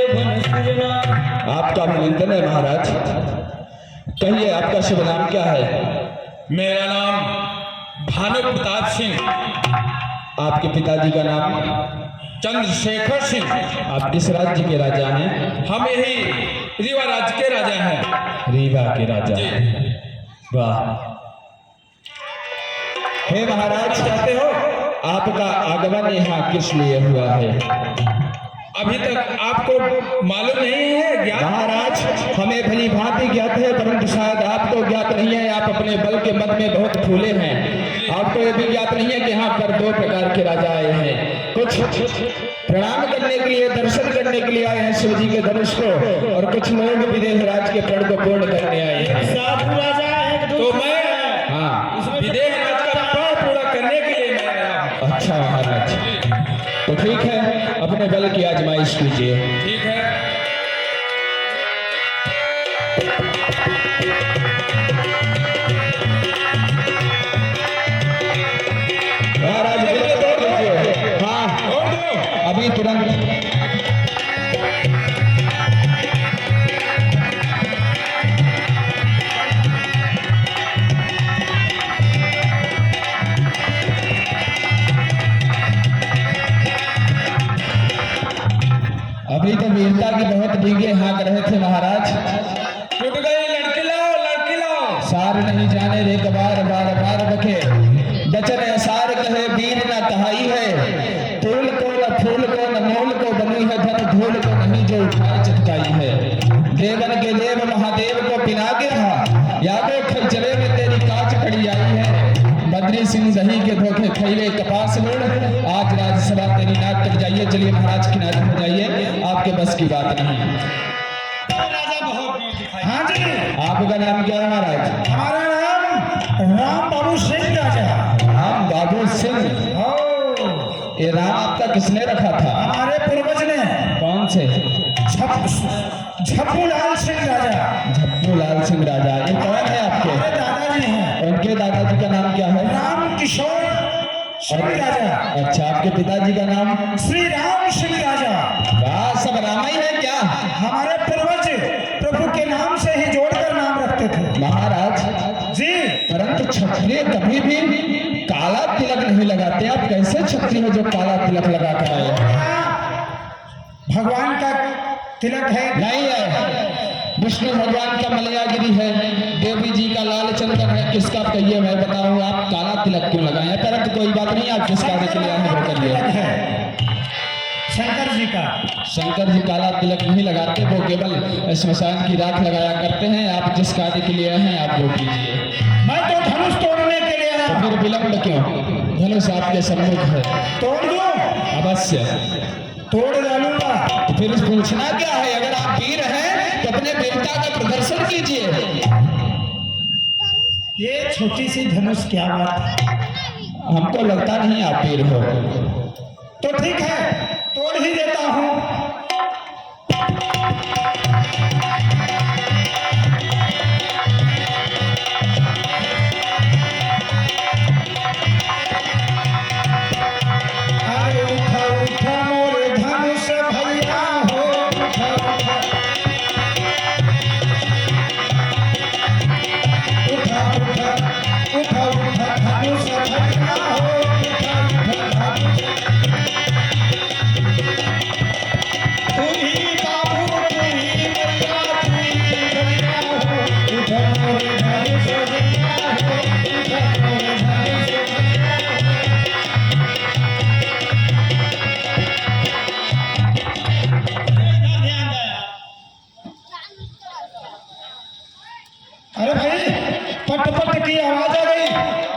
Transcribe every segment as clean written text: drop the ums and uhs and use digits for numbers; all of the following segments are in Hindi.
आपका अभिनंदन है महाराज। कहिए आपका शुभ नाम क्या है? मेरा नाम भानु प्रताप सिंह। आपके पिताजी का नाम? चंद्रशेखर सिंह। आप किस राज्य के राजा हैं? हम यही रीवा राज्य के राजा हैं। रीवा के राजा। जी। वाह। हे महाराज, चाहते हो आपका आगमन यहाँ किस लिए हुआ है? अभी तक आपको मालूम नहीं है? ज्ञात? महाराज, हमें भली भांति ज्ञात है, परंतु शायद आपको ज्ञात नहीं है। आप अपने बल के मद में बहुत फूले हैं। आपको ये भी ज्ञात नहीं है कि यहाँ पर दो प्रकार के राजा आए हैं। कुछ प्रणाम करने के लिए, दर्शन करने के लिए आए हैं शिव जी के धनुष को, और कुछ लोग विदेह राज के प्रण को पूर्ण करने आए हैं। साधु राजा है तो मैं हाँ, विदेह राज का प्रण पूरा करने के लिए मैं आया हूँ। अच्छा महाराज, तो ठीक है, अपने बल की आजमाइश कीजिए। ठीक है। महाराज बिल्कुल तोड़ दीजिए। हाँ, छोड़ दो। अभी तुरंत। अभी तो वीरता की बहुत डींगे हाँक रहे थे महाराज। टूट गई। लड़की लाओ, लड़की लाओ। सार नहीं जाने रे कबार बार बार बखे, बचन सार कहे वीर न कहाई है। फूल को न फूल को न मोल को बनी है धन, धूल को नहीं जो उठाए चटकाई है। देवन के देव महादेव को पिना के रहा, यादों खलचले में तेरी कांच खड़ी आई है। बद्री सिंह दही के धोखे खैले कपास लूण, आज राज्यसभा तेरी नाक कट जाइए। चलिए महाराज किनारे हो जाइए, आपके बस की बात नहीं। राजा बहुत वीर दिखाई। हाँ जी, आपका नाम क्या है महाराज? हमारा नाम राम बाबू सिंह राजा। राम बाबू सिंह। हो, ये राम आपका किसने रखा था? हमारे पूर्वज ने कौन से? झप्पू लाल सिंह राजा। झप्पू लाल सिंह राजा। ये कौन है आपके? हमारे दादाजी हैं उनके दादाजी का नाम क्या है? राम किशोर सिंह राजा। अच्छा, आपके पिताजी का नाम? श्री राम सिंह राजा। वाह, सब राम ही है क्या? हमारे पूर्वज प्रभु के नाम से ही जोड़कर नाम रखते थे महाराज जी। परंतु क्षत्रिय कभी भी काला तिलक नहीं लगाते। आप कैसे क्षत्रिय हो जो काला तिलक लगा कर आए? भगवान का तिलक है। नहीं है, विष्णु भगवान का मलयागिरी है, देवी जी का लाल चंदन है। किसका कहिए मैं बताऊं, आप काला तिलक क्यों लगाए? परंतु कोई बात नहीं, आप जिस कार्य के लिए आए वो करिए। है शंकर जी का। शंकर जी काला तिलक नहीं लगाते, वो केवल श्मशान की राख लगाया करते हैं। आप जिस कार्य के लिए आए हैं आप वो कीजिए। मैं तो धनुष तोड़ने के लिए आया। तो फिर विलंब क्यों? धनुष आपके सम्मुख है। तोड़ दूं? अवश्य तोड़ डालूंगा। तो फिर पूछना क्या है? अगर आप वीर हैं तो अपने वीरता का प्रदर्शन कीजिए। ये छोटी सी धनुष क्या बात है? हमको लगता नहीं आप वीर हो। तो ठीक है, तोड़ ही देता हूँ। अरे उठा उठा मोरे धनुष भैया हो, उठा उठा उठा उठा उठा उठा धनुष भैया हो, उठा उठा धनुष। तू ही बाबू तू ही मैया तू ही भैया हो, उठा मोरे धनुष भैया हो, उठा मोरे धनुष भैया हो। अरे भाई, पट पट की आवाज आ गई।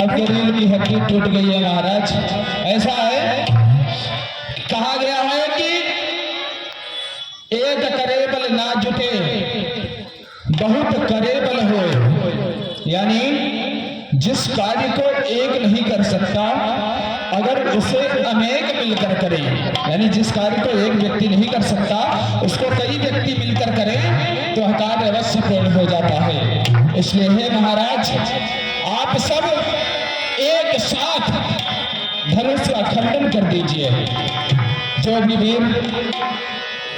अब रील की हड्डी टूट गई है महाराज। ऐसा है, कहा गया है कि एक करेबल ना जुटे बहुत करेबल हो। यानी जिस कार्य को एक नहीं कर सकता, अगर उसे अनेक मिलकर करें, यानी जिस कार्य को एक व्यक्ति नहीं कर सकता उसको कई व्यक्ति मिलकर करें तो कार्य अवश्य पूर्ण हो जाता है। इसलिए हे महाराज, आप सब एक साथ धनुष का खंडन कर दीजिए। जो भी वीर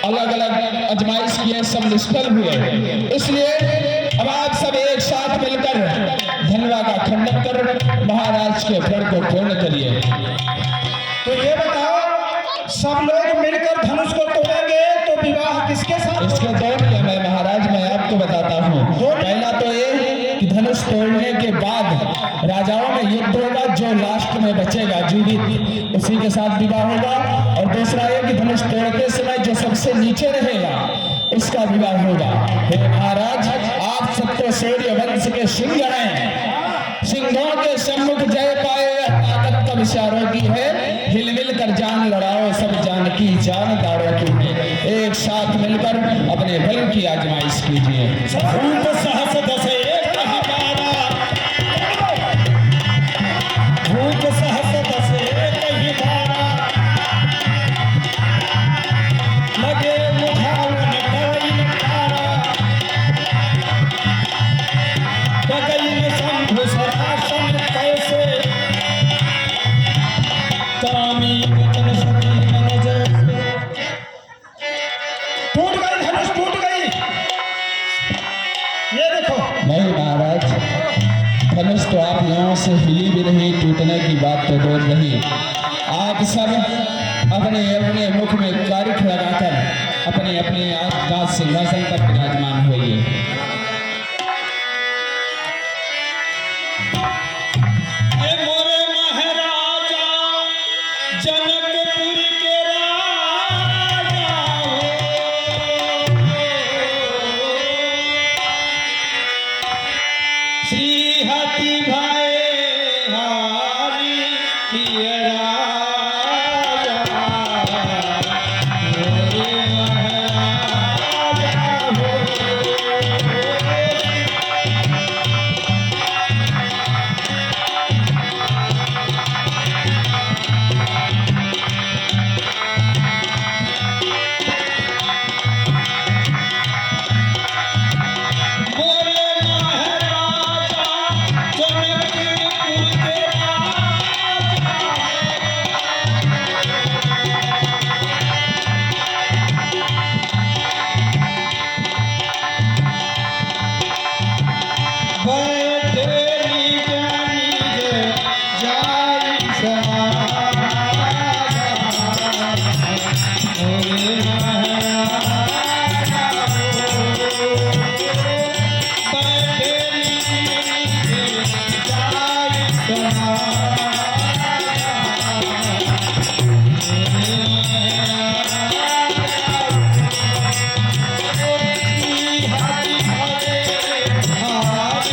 अलग अलग आजमाइश किए, सब निष्फल हुए। इसलिए अब आप सब एक साथ मिलकर धनवा का खंडन कर महाराज के व्रत को पूर्ण करिए। तो ये बताओ, सब लोग मिलकर धनुष को तोड़ेंगे तो विवाह किसके साथ? इसके दो नियम है महाराज, मैं आपको बताता हूँ। पहला तो ये कि धनुष तोड़ने के बाद राजाओं में युद्ध होगा, जो लास्ट में बचेगा जीवित उसी के साथ विवाह होगा। और दूसरा ये कि धनुष तोड़ते समय जो सबसे नीचे रहेगा उसका विवाह होगा। हे महाराज, आप सब तो सूर्य वंश के सिंह हैं, सिंहों के सम्मुख जय पाए ताकत तब इशारों की है, हिलमिल कर जान लड़ाओ सब जान की जान दारों की है। एक साथ मिलकर अपने बल की आजमाइश कीजिए। भूप सहस दसे कहि बारा, भूप सहस दसे कहि बारा, लगे मुझावन कवि तारा, बगैन शंभु सरासन कैसे, कामी वचन सती मन जैसे। टूट गई धनुष, टूट गई। ये देखो, नहीं महाराज, धनुष तो आप यहाँ से हिली भी नहीं, टूटने की बात तो दूर रही। आप सब अपने अपने मुख में कारिख लगाकर अपने अपने राज सिंहासन पर विराजमान होइए। ये मोरे महाराजा जनकपुर के राजा हो, श्री हाथी भाई हारी किए राजा, मोरे महाराजा हो। मोरे महाराजा जनकपुर के राजा, बैठे निज निज जाई समाजा, मोरे महाराजा हो। बैठे निज निज जाई समाजा, मोरे महाराजा हो। श्री हरि हरे हारी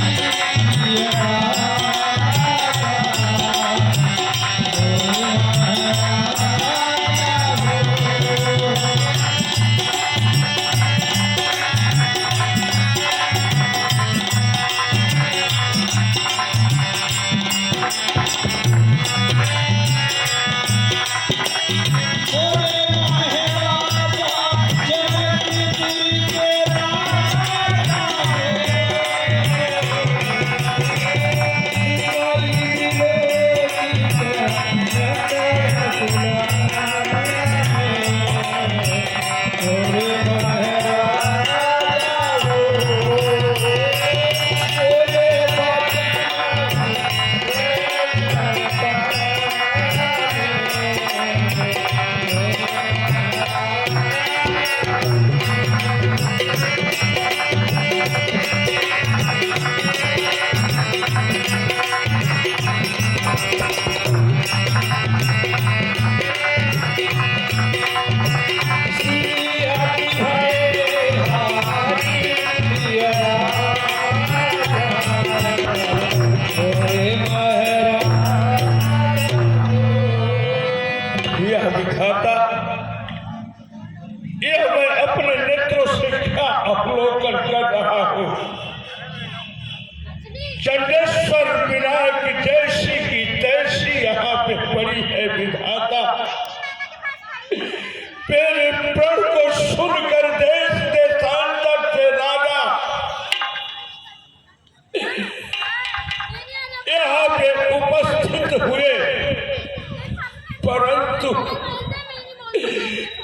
किए राजा, मोरे महाराजा हो। मोरे महाराजा जनकपुर के राजा मोरे महाराजा यह दिखाता, यह मैं अपने नेत्रों से क्या अवलोकन कर रहा हूँ। चंडेश्वर विनायक जैसी की तैसी यहाँ पे पड़ी है विधाता। मेरे प्रण को सुनकर देश देशांतर से राजा यहाँ पे उपस्थित हुए, परंतु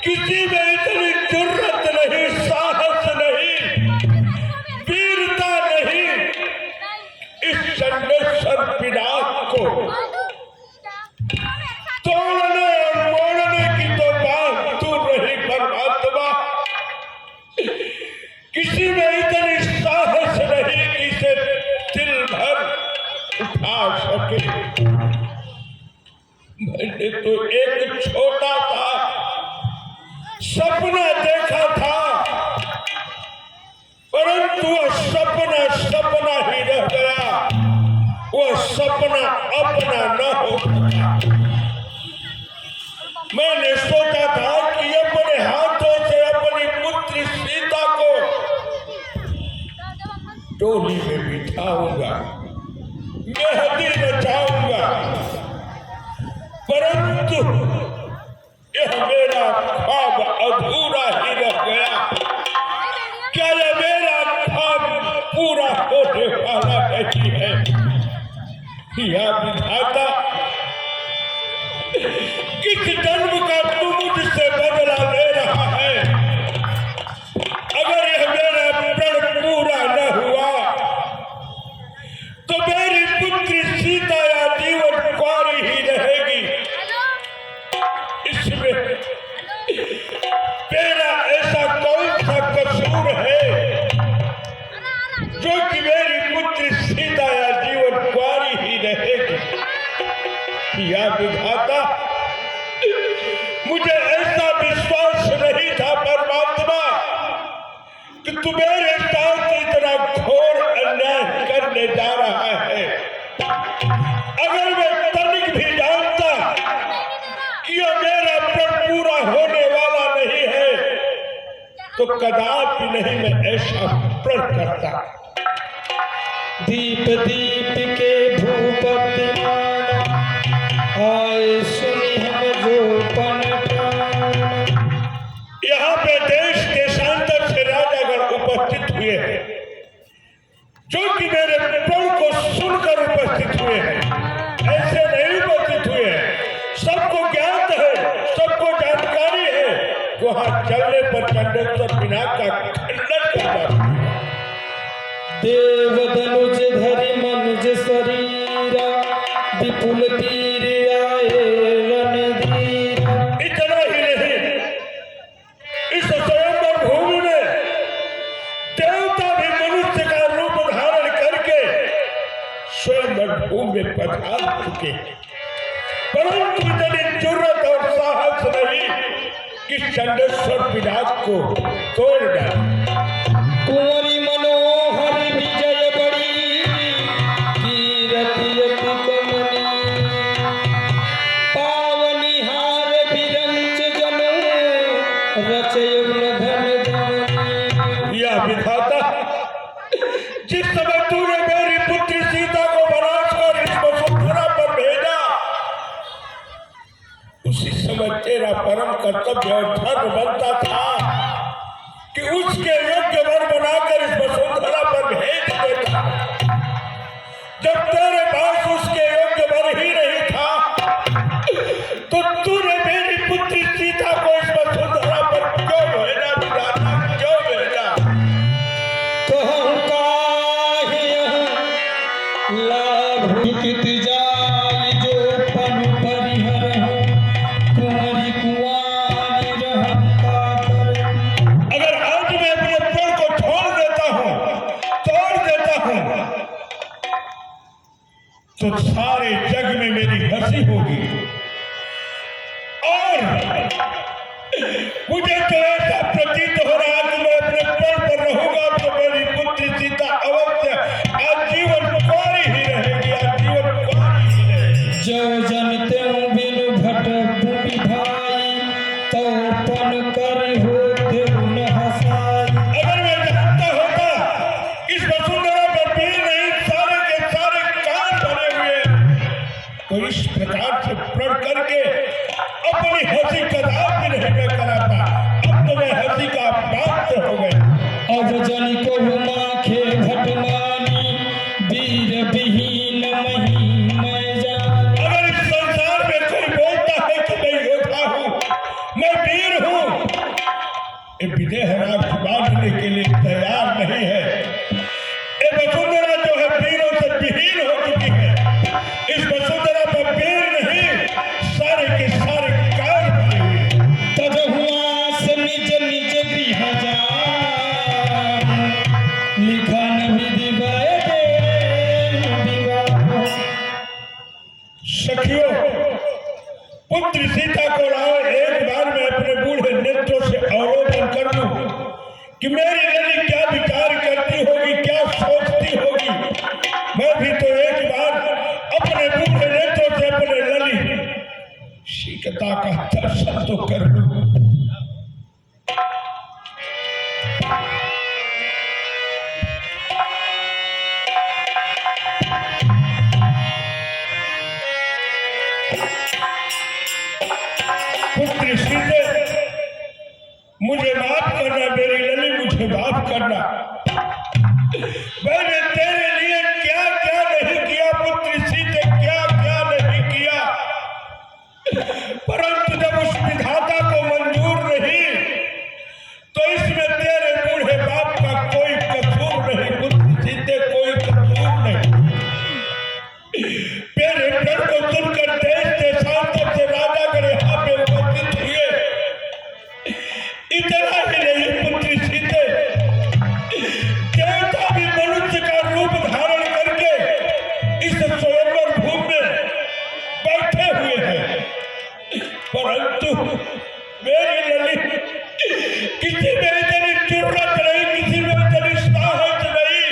किसी में इतनी जुर्रत तो एक छोटा सा सपना देखा था, परंतु वह सपना सपना ही रह गया, वह सपना अपना न हो सका। मैंने सोचा था कि अपने हाथों से अपनी पुत्री सीता को टोली में बिठाऊंगा, मेहंदी रचाऊंगा, परंतु यह मेरा ख्वाब अधूरा ही रह गया। क्या यह मेरा ख्वाब पूरा होने वाला नहीं है? या विधाता, किस जन्म का तू मुझसे बदला ले रहा है? अगर यह मेरा प्रण पूरा न हुआ तो मेरी पुत्री सीता या जीवन कुंवारी ही रहेगी। इसमें मेरा ऐसा कौन सा कसूर है जो कि मेरी पुत्री सीता या जीवन कुंवारी ही रहेगी? या विधाता, मुझे ऐसा विश्वास नहीं था परमात्मा कि तू मेरे साथ इतना घोर अन्याय करने जा रहा है। अगर मैं तनिक भी जानता कि यह मेरा प्रण पूरा होने वाला नहीं है तो कदापि नहीं मैं ऐसा प्रण करता। दीप दीप के भूपति मान, आए सुनी हम जो पन प्राण। यहाँ पे देश देशांतर से राजागण उपस्थित हुए हैं, जो कि मेरे प्रण को सुनकर उपस्थित हुए हैं, ऐसे नहीं उपस्थित हुए हैं। सबको ज्ञात है, सबको जानकारी है, वहां चलने पर चंडेश्वर पिनाक का खंडन करना। देव धनुज धरि मनुज शरीरा, विपुल तीर आए रणधीरा। इतना ही नहीं, इस स्वयंवर भूमि में देवता भी मनुष्य का रूप धारण करके स्वयंवर भूमि में पधार चुके हैं, परंतु इतनी जुर्रत और साहस नहीं कि चंडेश्वर पिनाक को तोड़ डाले। कुंवरी मनोहर विजय बड़ी, कीरति अति कमनी। पावनिहार विरंच जनु, रचयुग्न धन धनी। या विधाता, जिस समय तूने मेरी पुत्री सीता को बनाकर इस वसुंधरा पर भेजा, उसी समय तेरा परम कर्तव्य और धर्म बनता था कि उसके योग्य वर बनाकर इस वसुंधरा पर भेज देता। जब तेरे पास उसके योग्य वर ही नहीं था तो तूने मेरी पुत्री सीता को इस वसुंधरा पर क्यों भेजा? विधाता, क्यों भेजा? कहूँ काहे लाभ कित जाय, जो पन परिहरहु, कुंवरी कुंवारी रहता करहु। अगर आज मैं अपने प्रण को छोड़ देता हूं, तोड़ देता हूं, तो सारे जग में मेरी हंसी होगी और मुझे तो ऐसा प्रतीत हो रहा कि मैं अपने प्रण पर रहूंगा तो मेरी पुत्री सीता अवश्य आजीवन कुंवारी ही रहेगी, आजीवन कुंवारी ही रहेगी। जो जन त्यों बिनु भट भूमि भाई, तो पन कर होते न हसाई। अगर मैं जानता होता इस वसुंधरा पर भी नहीं सारे के सारे कान भरे हुए तो इस प्रकार से प्रण करके अपनी हंसी कदापि नहीं मैं कराता। अब तो मैं हंसी का पात्र हो गया। अब जन को माखे भट मानी, वीर विहीन मही मैं जानी। अगर इस संसार में कोई बोलता है कि मैं योद्धा हूँ, मैं वीर हूँ, ये विदेहराज बांधने के लिए तैयार नहीं है। ये वसुंधरा जो है वीरों से विहीन हो चुकी है। इस वसुंधरा पर वीर नहीं, सारे के सारे काल भरे हुए। तदहुआस निज निज गृह जान, लिखन विधि वैदे विवाह। सखियों, पुत्री सीता को लाओ, एक बार मैं अपने बूढ़े नेत्रों से अवलोकन कर लूं कि मेरी लली क्या विचार करती होगी, क्या सोचती होगी। मैं भी तो एक बार अपने बूढ़े नेत्रों से अपने लली सीता का दर्शन तो कर लूं। पुत्री सीते, मुझे माफ करना, मेरी लली मुझे माफ करना। मैंने तेरे लिए क्या क्या नहीं किया पुत्री सीते, क्या क्या नहीं किया, परंतु जब उस विधाता को मंजूर नहीं तो इसमें तेरे बूढ़े बाप का कोई कसूर नहीं पुत्री सीते, कोई कसूर नहीं। मेरे डर को सुनकर देश देशांतर से राजागण यहाँ पे उपस्थित हुए। इतना ही नहीं पुत्री सीते, देवता भी मनुष्य का रूप धारण करके इस स्वयंवर भूमि में बैठे हुए हैं, परंतु मेरी लली किसी में इतनी जरूरत नहीं, किसी में इतनी साहस नहीं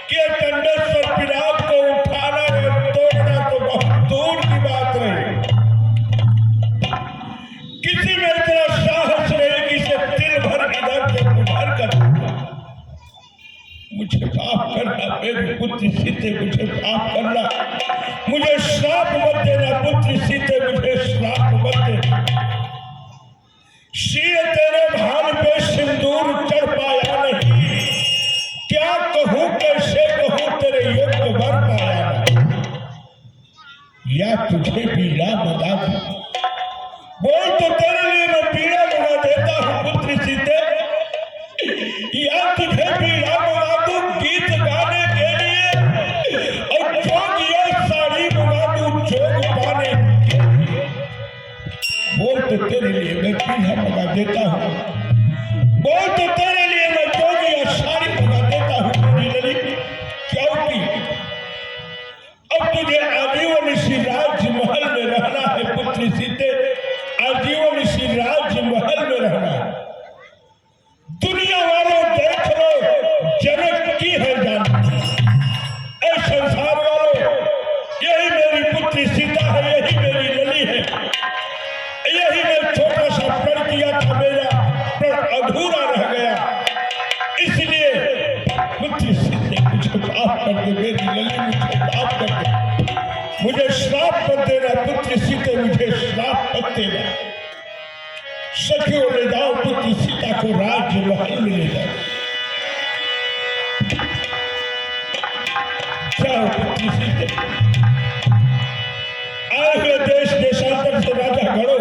कि चंडेश्वर पिनाक को उठाना और तोड़ना तो बहुत दूर की बात रही। किसी में इतना साहस नहीं कि इसे दिल भर इधर से उधर कर दूंगा। मुझे माफ करना मेरी पुत्री सीते, मुझे माफ करना, मुझे श्राप मत देना पुत्री सीते, मुझे श्राप मत देना। सिए तेरे भाल पे सिंदूर चढ़ पाया नहीं, क्या कहूं कैसे कहूं तेरे योग्य वर पाया नहीं। या तुझे पीड़ा मंगा दूं, बोल तो तेरे लिए मैं पीड़ा मंगा देता हूं पुत्री सीते। या तुझे पीड़ा मंगा दूं गीत गाने के लिए, और जोगिया साड़ी मंगा दूं जोग पाने के लिए। बोल तो तेरे लिए मैं पीड़ा मंगा देता हूं, बोल तो तेरे लिए मैं जोगिया साड़ी मंगा देता हूं मेरी लली, क्योंकि अब तुझे आजीवन इसी राजमहल में रहना है पुत्री सीते, आजीवन इसी राजमहल में रहना है। दुनिया वालों देख लो, जनक की है जान, ऐ संसार वालों, यही मेरी पुत्री सीता है, यही मेरी लली है, यही मैं छोटा सा प्रण किया था, मेरा प्रण अधूरा रह गया। इसलिए पुत्री सीते मुझे माफ कर दे, मेरी लली मुझे माफ कर दे, मुझे श्राप मत देना पुत्री सीते, मुझे श्राप मत देना। सखियों ले जाओ पुत्री सीता को राजमहल में ले जाओ। जाओ पुत्री सीते, आए हुए देश देशांतर से राजा गणों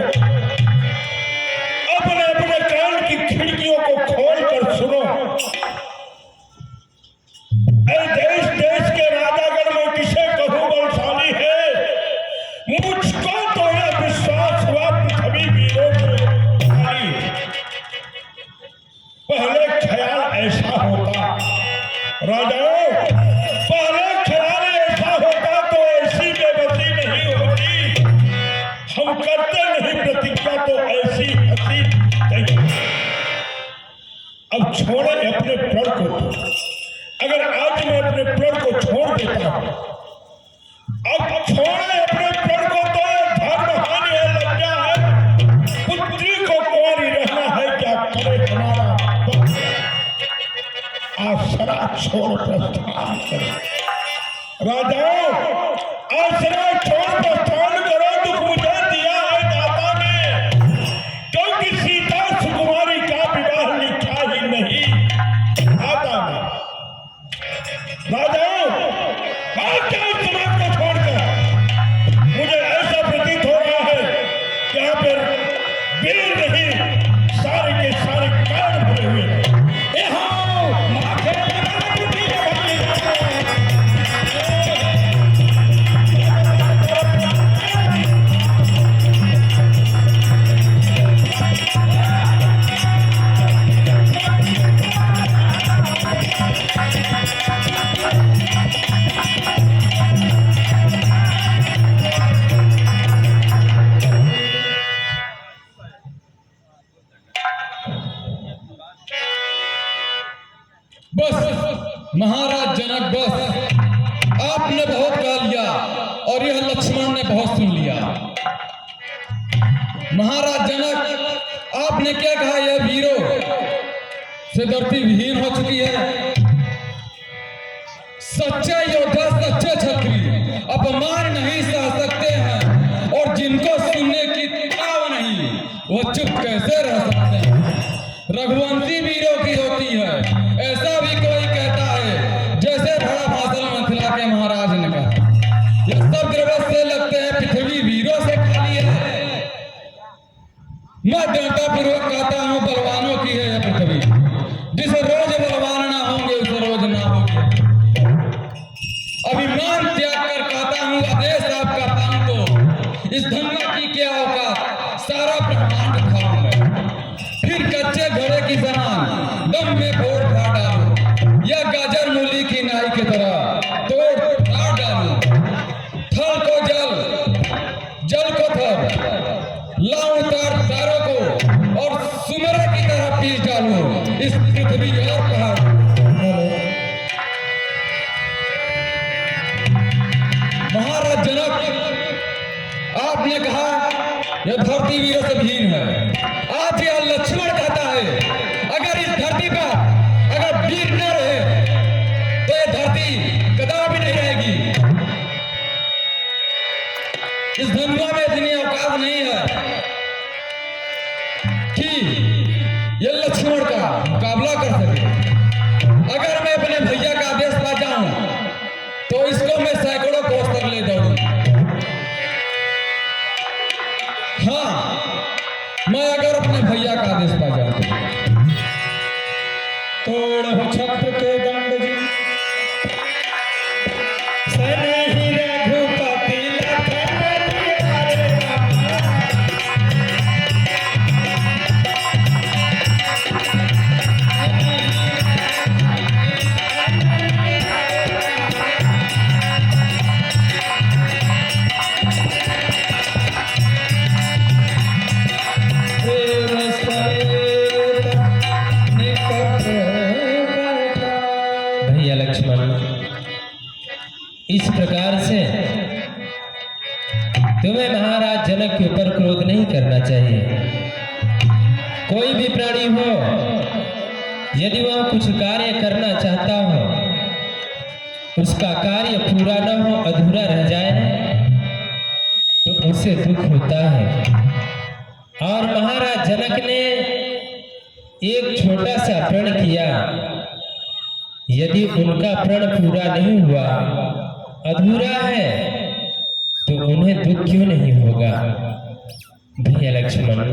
अपने अपने कान की खिड़कियों को खोल कर सुनो। देश देश के राजागण में किसे कहूं बलशाली है, मुझको तो यह विश्वास हुआ पृथ्वी वीरों से भारी। पहले ख्याल ऐसा होता राजाओं, पहले ख्याल ऐसा होता तो ऐसी बेबसी नहीं होती, हम करते नहीं प्रतिज्ञा तो ऐसी हंसी नहीं। अब छोड़े अपने प्रण को, अगर आज मैं अपने प्रण को छोड़ देता हूं, अब छोड़े अपने प्रण को तो धर्म हानि है, लज्जा है, पुत्री को कुंवारी रहना है, क्या करे हमारा आसरा छोड़ प्रस्थान करो। राजाओं, आसरा छोड़ प्रस्थान करो, दुख मुझे दिया है दाता ने, क्योंकि सीता सुकुमारी का विवाह लिखा ही नहीं दाता ने। राजाओं, बात क्या इस समाज को छोड़कर, मुझे ऐसा प्रतीत हो रहा है कि यहाँ पर वीर नहीं, सारे के सारे कान भरे हुए हैं। बस महाराज जनक, बस आपने बहुत गा लिया और यह लक्ष्मण ने बहुत सुन लिया। महाराज जनक, आपने क्या कहा, यह वीरों से धरती विहीन हो चुकी है। सच्चे योद्धा, सच्चे क्षत्रिय अपमान नहीं सह सकते हैं, और जिनको सुनने की ताव नहीं वो चुप कैसे रह सकते हैं। रघुवंशी वीरों की होती है, ऐसा भी कोई कहता है, जैसे बड़ा भाषण मिथिला के महाराज ने कहा। यह सब द्रवस से लगते हैं पृथ्वी वीरों से खाली है। मैं दृढ़ता पूर्वक कहता हूं, बलवानों की है यह पृथ्वी। जिस रोज बलवान ना होंगे उस रोज ना होंगे। अभिमान त्याग कर कहता हूं, आदेश आपका पाऊं तो इस धन्ना की क्या औकात, सारा ब्रह्मांड खाऊं मैं। फिर कच्चे घड़े की समान दम में फोड़ फाड़ डालूं, या गाजर मूली की नाई की तरह तोड़ फाड़ डालूं। थल को जल, जल को थल, लाऊं तारों को और सुमेर की तरह पीस डालूं इस पृथ्वी और पहाड़। महाराज जनक, आपने कहा यह धरती वीरों से विहीन है। आज यह लक्ष्मण कहता है, अगर इस धरती पर अगर वीर न रहे तो यह धरती कदापि नहीं रहेगी। इस धनुआ में इतनी औकात नहीं है कि यह लक्ष्मण का मुकाबला कर सके। अगर मैं अपने भैया का आदेश पा जाऊं तो इसको मैं सैकड़ों कोस तक ले दौड़ूं। हाँ, मैं अगर अपने भैया का आदेश पा जाऊं तोड़ छत्र के दंड जी, सनहि रघुपति लखन जियारे राम। प्रेम सहित निकट बैठा। भैया लक्ष्मण, इस प्रकार से तुम्हें महाराज जनक के ऊपर क्रोध नहीं करना चाहिए। कोई भी प्राणी हो, यदि वह कुछ कार्य करना चाहता हो, उसका कार्य पूरा न हो, अधूरा रह जाए तो उसे दुख होता है। और महाराज जनक ने एक छोटा सा प्रण किया, यदि उनका प्रण पूरा नहीं हुआ, अधूरा है, तो उन्हें दुख क्यों नहीं होगा। भैया लक्ष्मण,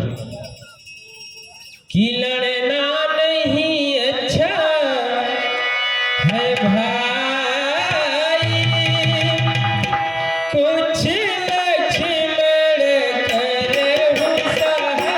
कि लड़ना नहीं अच्छा है भाई, कुछ लक्ष्मण करहु सहाय।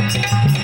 Thank you.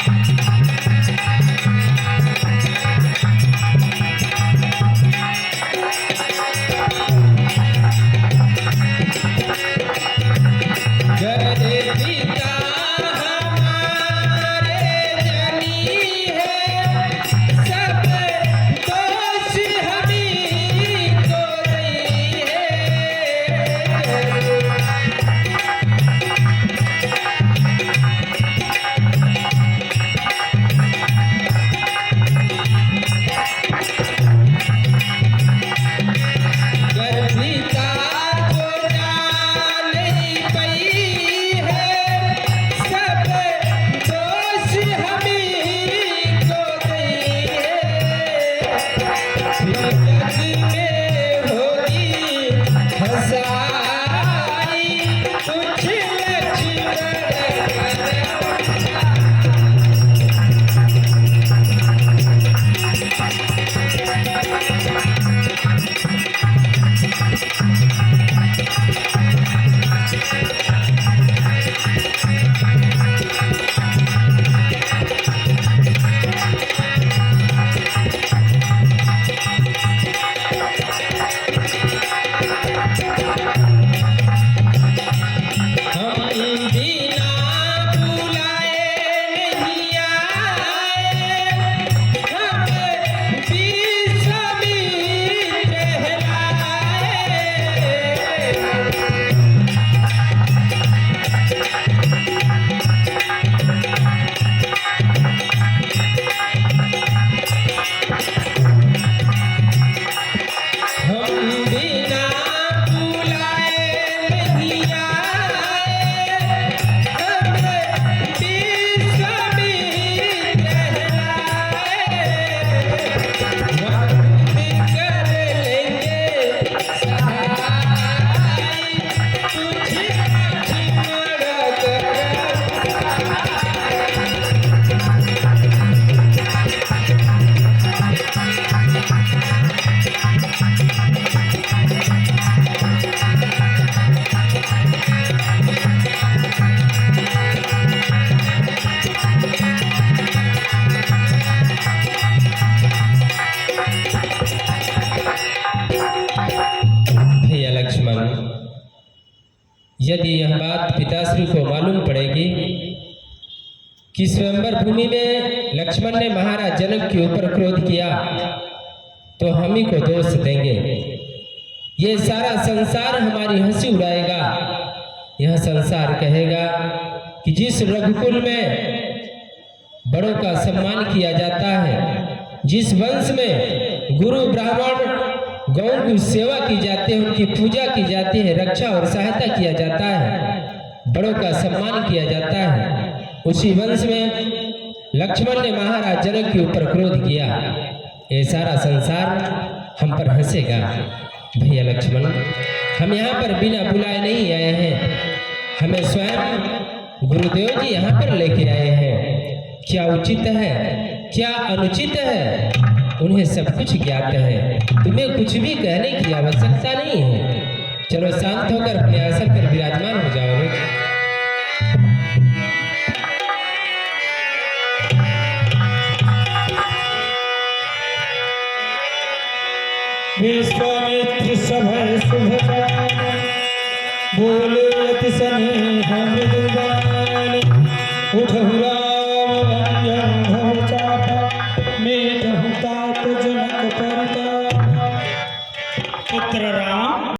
यदि यह बात पिताश्री को मालूम पड़ेगी कि स्वयंवर भूमि में लक्ष्मण ने महाराज जनक के ऊपर क्रोध किया, तो हम ही को दोष देंगे। ये सारा संसार हमारी हंसी उड़ाएगा। यह संसार कहेगा कि जिस रघुकुल में बड़ों का सम्मान किया जाता है, जिस वंश में गुरु ब्राह्मण गौ की सेवा की जाती है, उनकी पूजा की जाती है, रक्षा और सहायता किया जाता है, बड़ों का सम्मान किया जाता है, उसी वंश में लक्ष्मण ने महाराज जनक के ऊपर क्रोध किया। ये सारा संसार हम पर हंसेगा। भैया लक्ष्मण, हम यहाँ पर बिना बुलाए नहीं आए हैं, हमें स्वयं गुरुदेव जी यहाँ पर लेके आए हैं। क्या उचित है, क्या अनुचित है, उन्हें सब कुछ ज्ञात है। तुम्हें कुछ भी कहने की आवश्यकता नहीं है। चलो शांत होकर अपने आसन पर विराजमान हो जाओ। विश्वामित्र सभय शुभकाम बोले अति स्नेह मृदुगान उठो